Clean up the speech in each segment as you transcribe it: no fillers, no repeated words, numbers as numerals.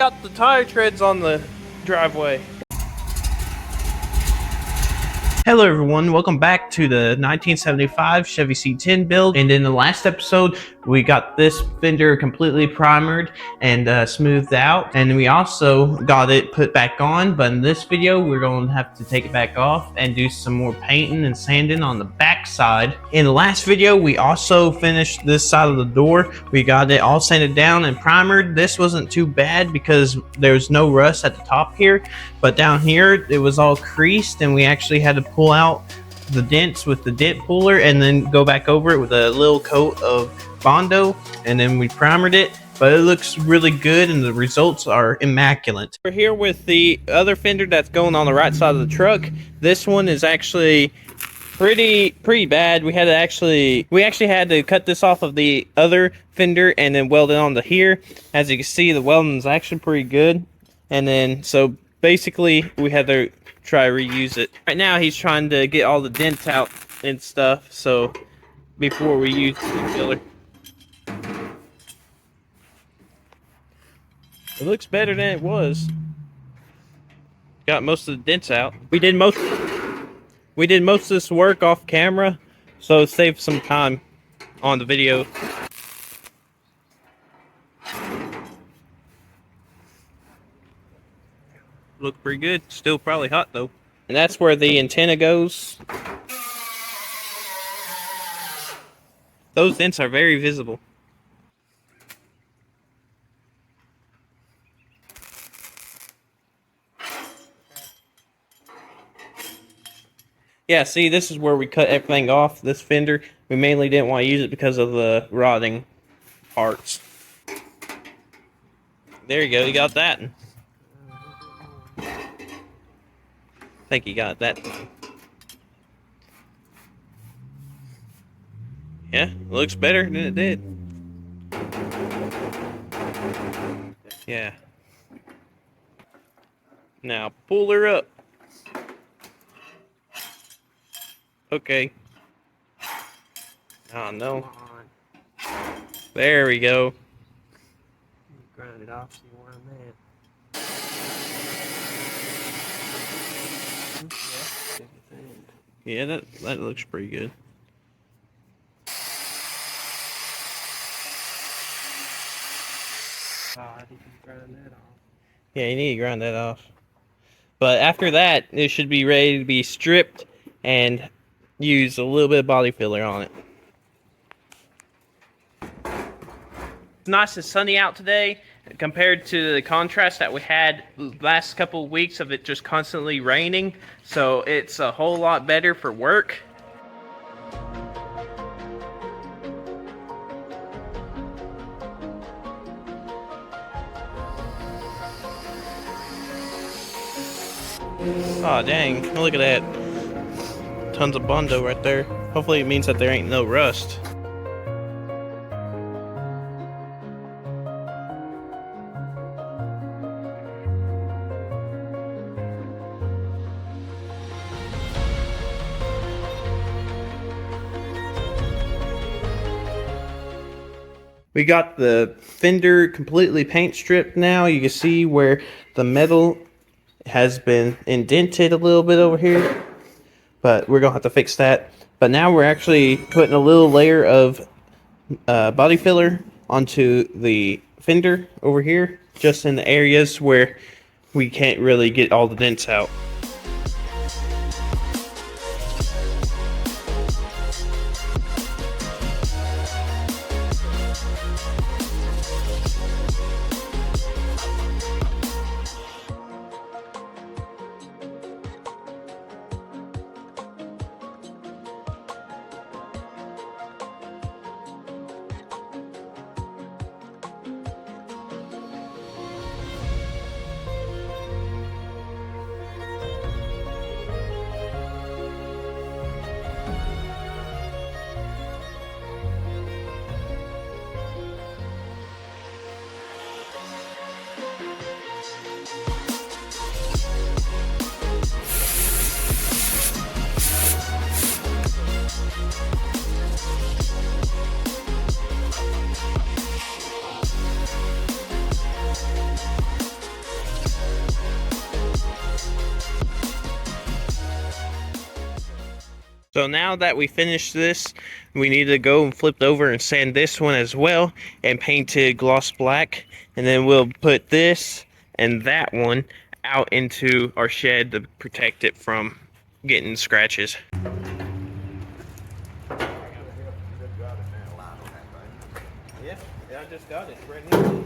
Got the tire treads on the driveway. Hello everyone, welcome back to the 1975 Chevy C10 build. And in the last episode, we got this fender completely primered and smoothed out. And we also got it put back on, but in this video, we're going to have to take it back off and do some more painting and sanding on the back side. In the last video, we also finished this side of the door. We got it all sanded down and primered. This wasn't too bad because there's no rust at the top here, but down here, it was all creased and we actually had to pull out the dents with the dent puller and then go back over it with a little coat of Bondo, and then we primered it. But it looks really good and the results are immaculate. We're here with the other fender that's going on the right side of the truck. This one is actually pretty bad. We actually had to cut this off of the other fender and then weld it onto here. As you can see, the welding is actually pretty good. And then so basically we had to try to reuse it. Right now he's trying to get all the dents out and stuff, so before we use the filler. It looks better than it was. Got most of the dents out. We did most of this work off camera, so it saved some time on the video. Look pretty good. Still probably hot though. And that's where the antenna goes. Those dents are very visible. Yeah, see, this is where we cut everything off. This fender, we mainly didn't want to use it because of the rotting parts. There you go, you got that. I think you got that. Yeah, it looks better than it did. Yeah. Now pull her up. Okay. Oh no. There we go. Grind it off so you want that. Yeah, that looks pretty good. God, you can grind that off. Yeah, you need to grind that off. But after that, it should be ready to be stripped and use a little bit of body filler on it. It's nice and sunny out today compared to the contrast that we had the last couple of weeks of it just constantly raining. So it's a whole lot better for work. Oh dang, look at that. Tons of Bondo right there. Hopefully it means that there ain't no rust. We got the fender completely paint stripped now. You can see where the metal has been indented a little bit over here, but we're gonna have to fix that. But now we're actually putting a little layer of body filler onto the fender over here, just in the areas where we can't really get all the dents out. So now that we finished this, we need to go and flip over and sand this one as well and paint it gloss black. And then we'll put this and that one out into our shed to protect it from getting scratches. Yeah, I just got it right here.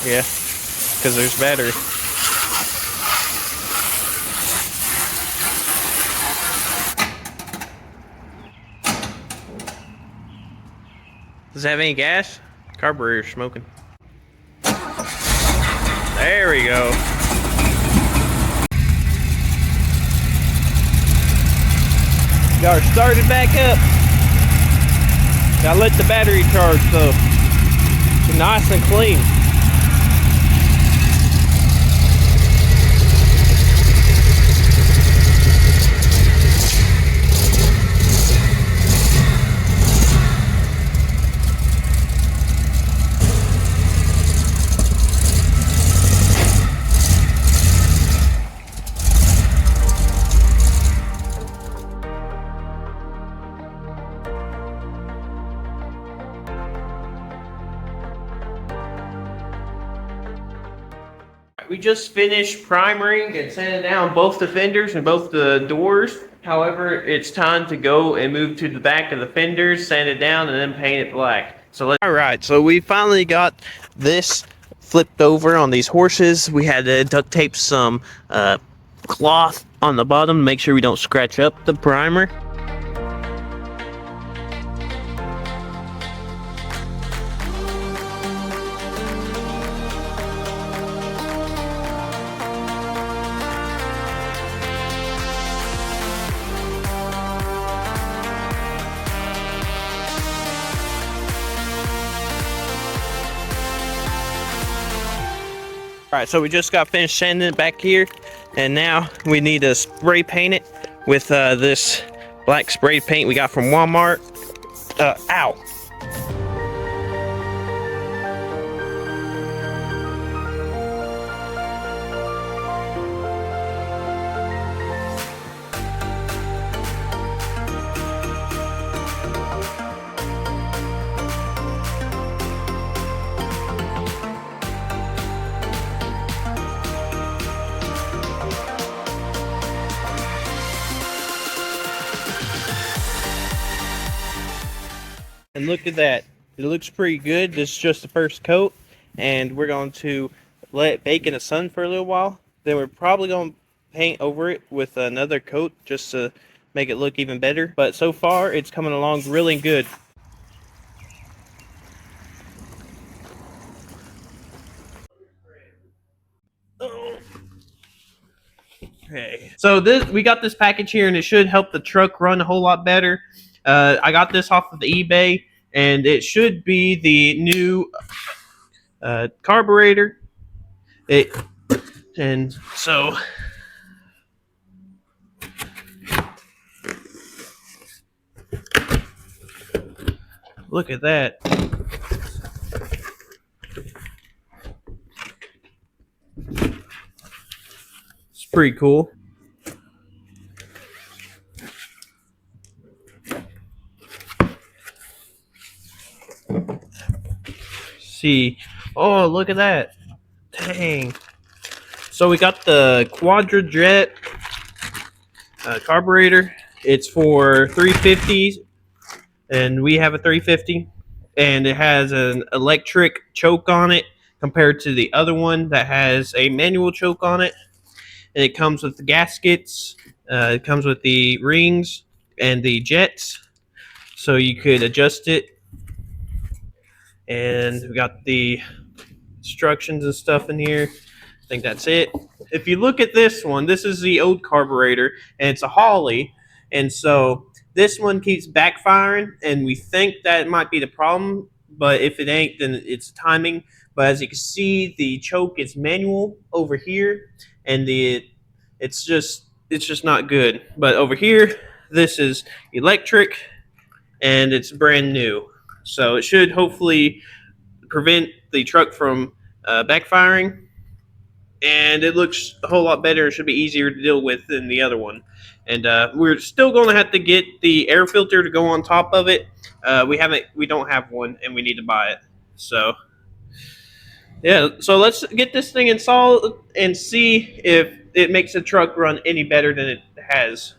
Yeah, because there's battery. Does it have any gas? Carburetor smoking. There we go. Got her started back up. Gotta let the battery charge so it's nice and clean. We just finished primering and sanding down both the fenders and both the doors. However, it's time to go and move to the back of the fenders, sand it down, and then paint it black. Alright, so we finally got this flipped over on these horses. We had to duct tape some cloth on the bottom to make sure we don't scratch up the primer. Alright, so we just got finished sanding it back here, and now we need to spray paint it with this black spray paint we got from Walmart. Ow! And look at that. It looks pretty good. This is just the first coat, and we're going to let it bake in the sun for a little while. Then we're probably going to paint over it with another coat just to make it look even better. But so far, it's coming along really good. Okay. So we got this package here, and it should help the truck run a whole lot better. I got this off of eBay, and it should be the new carburetor. And so look at that. It's pretty cool. See, oh, look at that. Dang. So we got the Quadra Jet carburetor. It's for 350s, and we have a 350, and it has an electric choke on it compared to the other one that has a manual choke on it. And it comes with the gaskets. It comes with the rings and the jets, so you could adjust it. And we got the instructions and stuff in here. I think that's it. If you look at this one, this is the old carburetor, and it's a Holly, and so this one keeps backfiring, and we think that might be the problem. But if it ain't, then it's timing. But as you can see, the choke is manual over here, and it's just not good. But over here, this is electric, and it's brand new, so it should hopefully prevent the truck from backfiring, and it looks a whole lot better. It should be easier to deal with than the other one. And we're still going to have to get the air filter to go on top of it. We don't have one, and we need to buy it. So yeah, so let's get this thing installed and see if it makes the truck run any better than it has.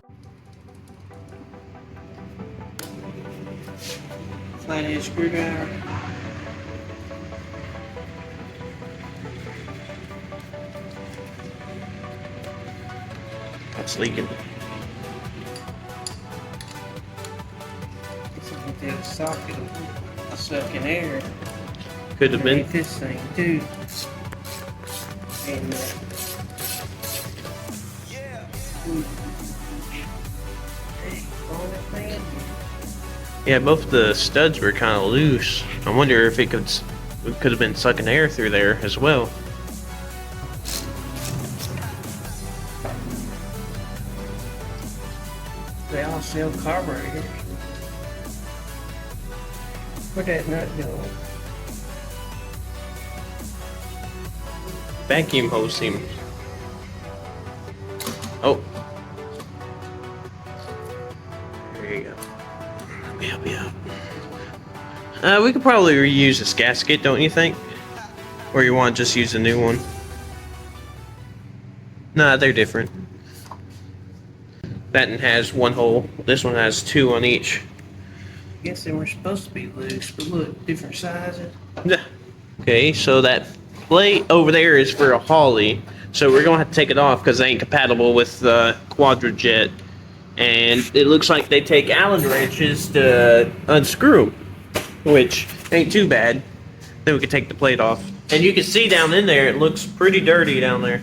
Flathead screwdriver. It's leaking. It's a dead socket of sucking air. Could have been. Underneath this thing too. And Yeah, both the studs were kind of loose. I wonder if it could have been sucking air through there as well. they all sell carburetors. Where'd that nut go? Vacuum hose seems. Oh. There you go. Let me help you out. We could probably reuse this gasket, don't you think? Or you want to just use a new one? Nah, they're different. That one has one hole. This one has two on each. I guess they were supposed to be loose, but look, different sizes. Yeah. Okay, so that plate over there is for a Holly. So we're going to have to take it off because they ain't compatible with the Quadrajet. And it looks like they take Allen wrenches to unscrew them, which ain't too bad. Then we can take the plate off. And you can see down in there, it looks pretty dirty down there.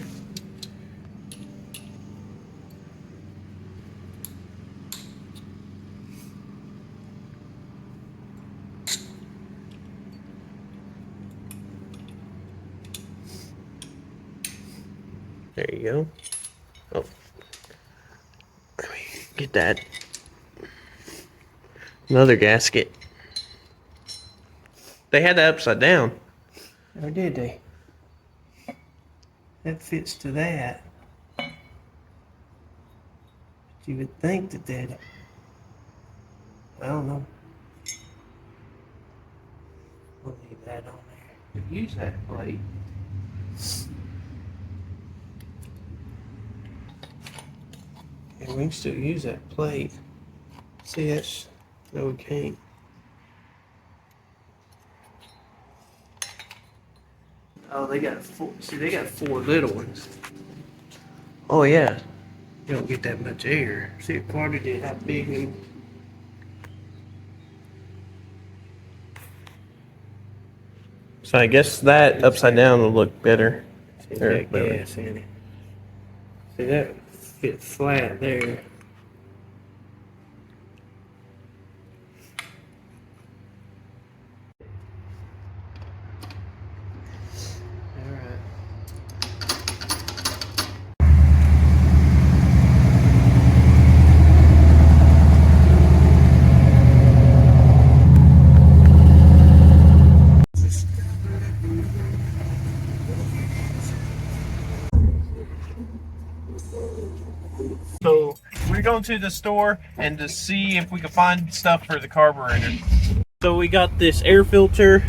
There you go. Oh. Let me get that. Another gasket. They had that upside down. Or did they? That fits to that. You would think that they'd... I don't know. We'll leave that on there. Use that plate. And we can still use that plate. See, that's... No, we can't. Oh, they got four. See, they got four little ones. Oh, yeah. You don't get that much air. See, if Carter did how big and... So I guess that upside down will look better. See, that gas in it. See, that fit flat there. Alright. So we're going to the store and to see if we can find stuff for the carburetor. So we got this air filter,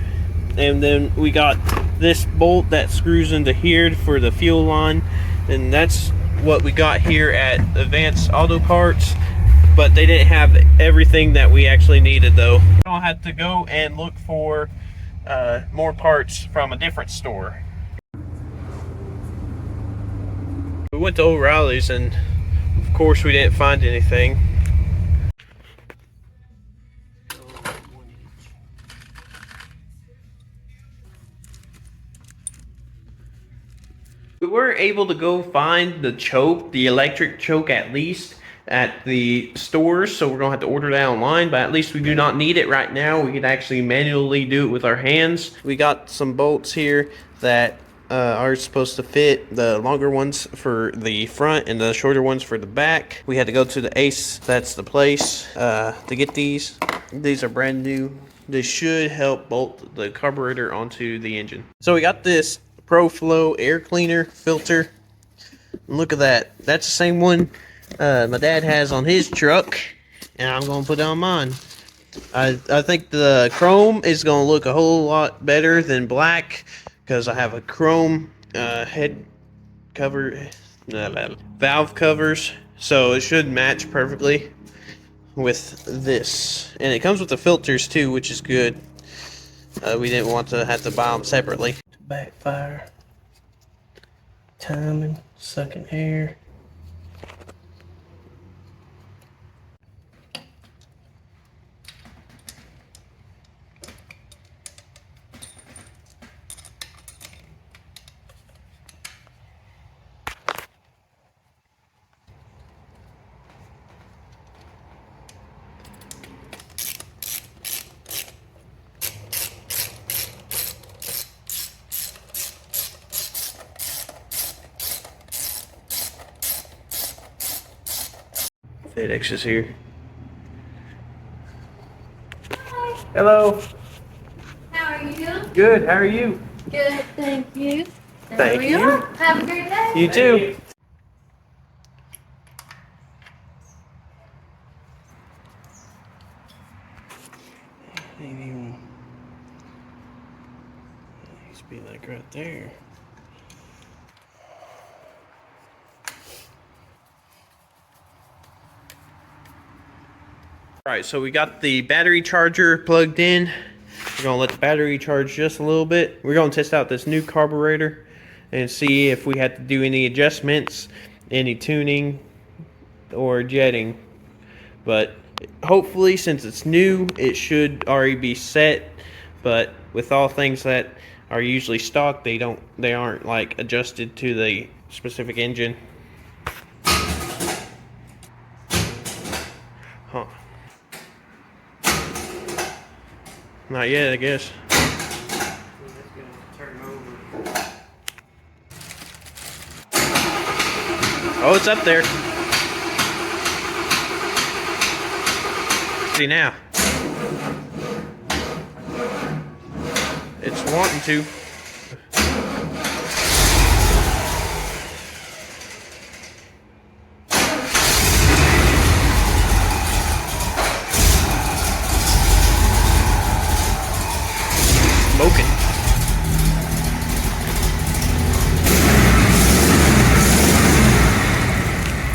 and then we got this bolt that screws into here for the fuel line, and that's what we got here at Advanced Auto Parts, but they didn't have everything that we actually needed though. We don't have to go and look for more parts from a different store. We went to O'Reilly's and of course we didn't find anything. We were able to go find the choke, the electric choke at least, at the stores, so we're gonna have to order that online, but at least we do not need it right now. We can actually manually do it with our hands. We got some bolts here that are supposed to fit, the longer ones for the front and the shorter ones for the back. We had to go to the Ace, that's the place, to get these. These are brand new. They should help bolt the carburetor onto the engine. So we got this ProFlow air cleaner filter. Look at that. That's the same one my dad has on his truck, and I'm gonna put it on mine. I think the chrome is gonna look a whole lot better than black because I have a chrome head cover, valve covers, so it should match perfectly with this. And it comes with the filters too, which is good. We didn't want to have to buy them separately. Backfire. Timing. Sucking air. FedEx is here. Hi. Hello. How are you? Good. How are you? Good, thank you. There Thank we you. are. Have a great day. You too. Ain't even. It used to be like right there. Alright, so we got the battery charger plugged in. We're gonna let the battery charge just a little bit. We're gonna test out this new carburetor and see if we had to do any adjustments, any tuning, or jetting. But hopefully, since it's new, it should already be set. But with all things that are usually stock, they aren't like adjusted to the specific engine. Huh. Not yet, I guess. Oh, it's up there. See now. It's wanting to. Smoking.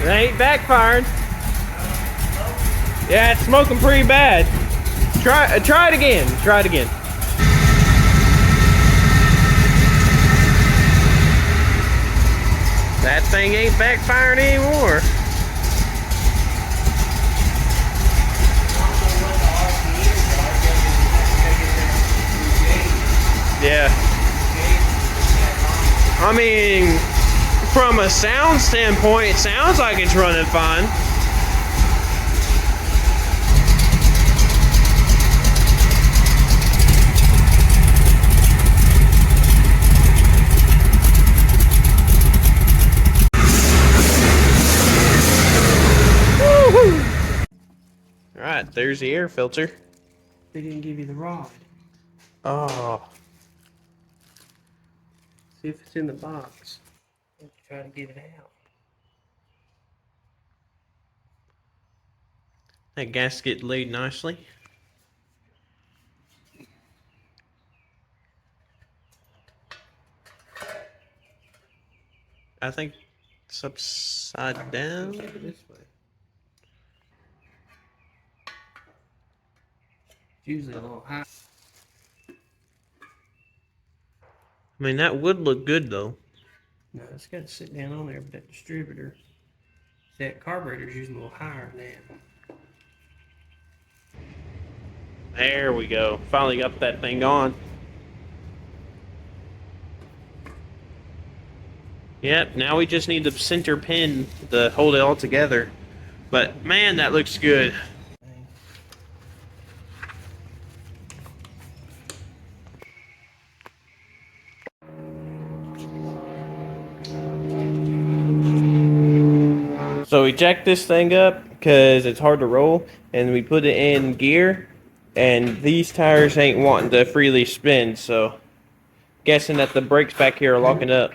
It ain't backfiring. Yeah, it's smoking pretty bad. Try it again. Try it again. That thing ain't backfiring anymore. Yeah. I mean, from a sound standpoint, it sounds like it's running fine. Alright, there's the air filter. They didn't give you the rod. Oh. See if it's in the box. Let's try to get it out. That gasket laid nicely. I think It's upside down. This way. It's usually a little high. I mean, that would look good though. No, it's got to sit down on there, but that distributor, that carburetor's usually a little higher than that. There we go. Finally got that thing on. Yep, now we just need the center pin to hold it all together. But man, that looks good. So we jacked this thing up because it's hard to roll, and we put it in gear, and these tires ain't wanting to freely spin, so guessing that the brakes back here are locking up.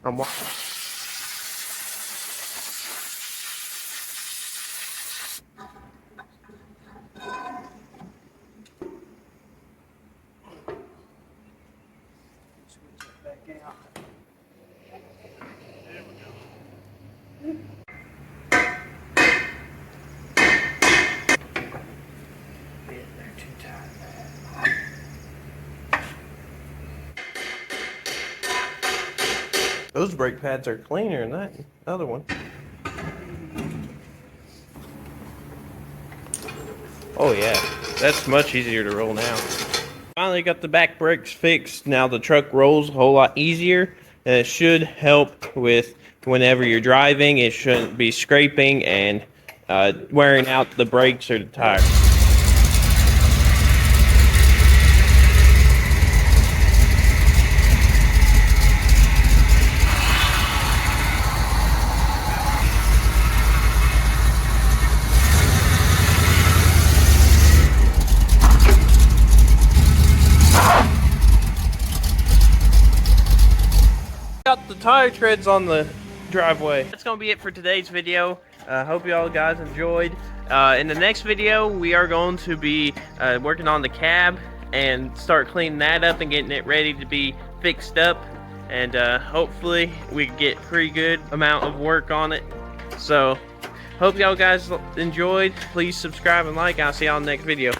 I'm watching. Those brake pads are cleaner than that other one. Oh yeah, that's much easier to roll now. Finally got the back brakes fixed. Now the truck rolls a whole lot easier, and it should help with whenever you're driving. It shouldn't be scraping and wearing out the brakes or the tires. Got the tire treads on the driveway. That's gonna be it for today's video. Hope you all guys enjoyed. In the next video, we are going to be working on the cab and start cleaning that up and getting it ready to be fixed up. And hopefully we get pretty good amount of work on it. So hope y'all guys enjoyed. Please subscribe and like. I'll see y'all in the next video.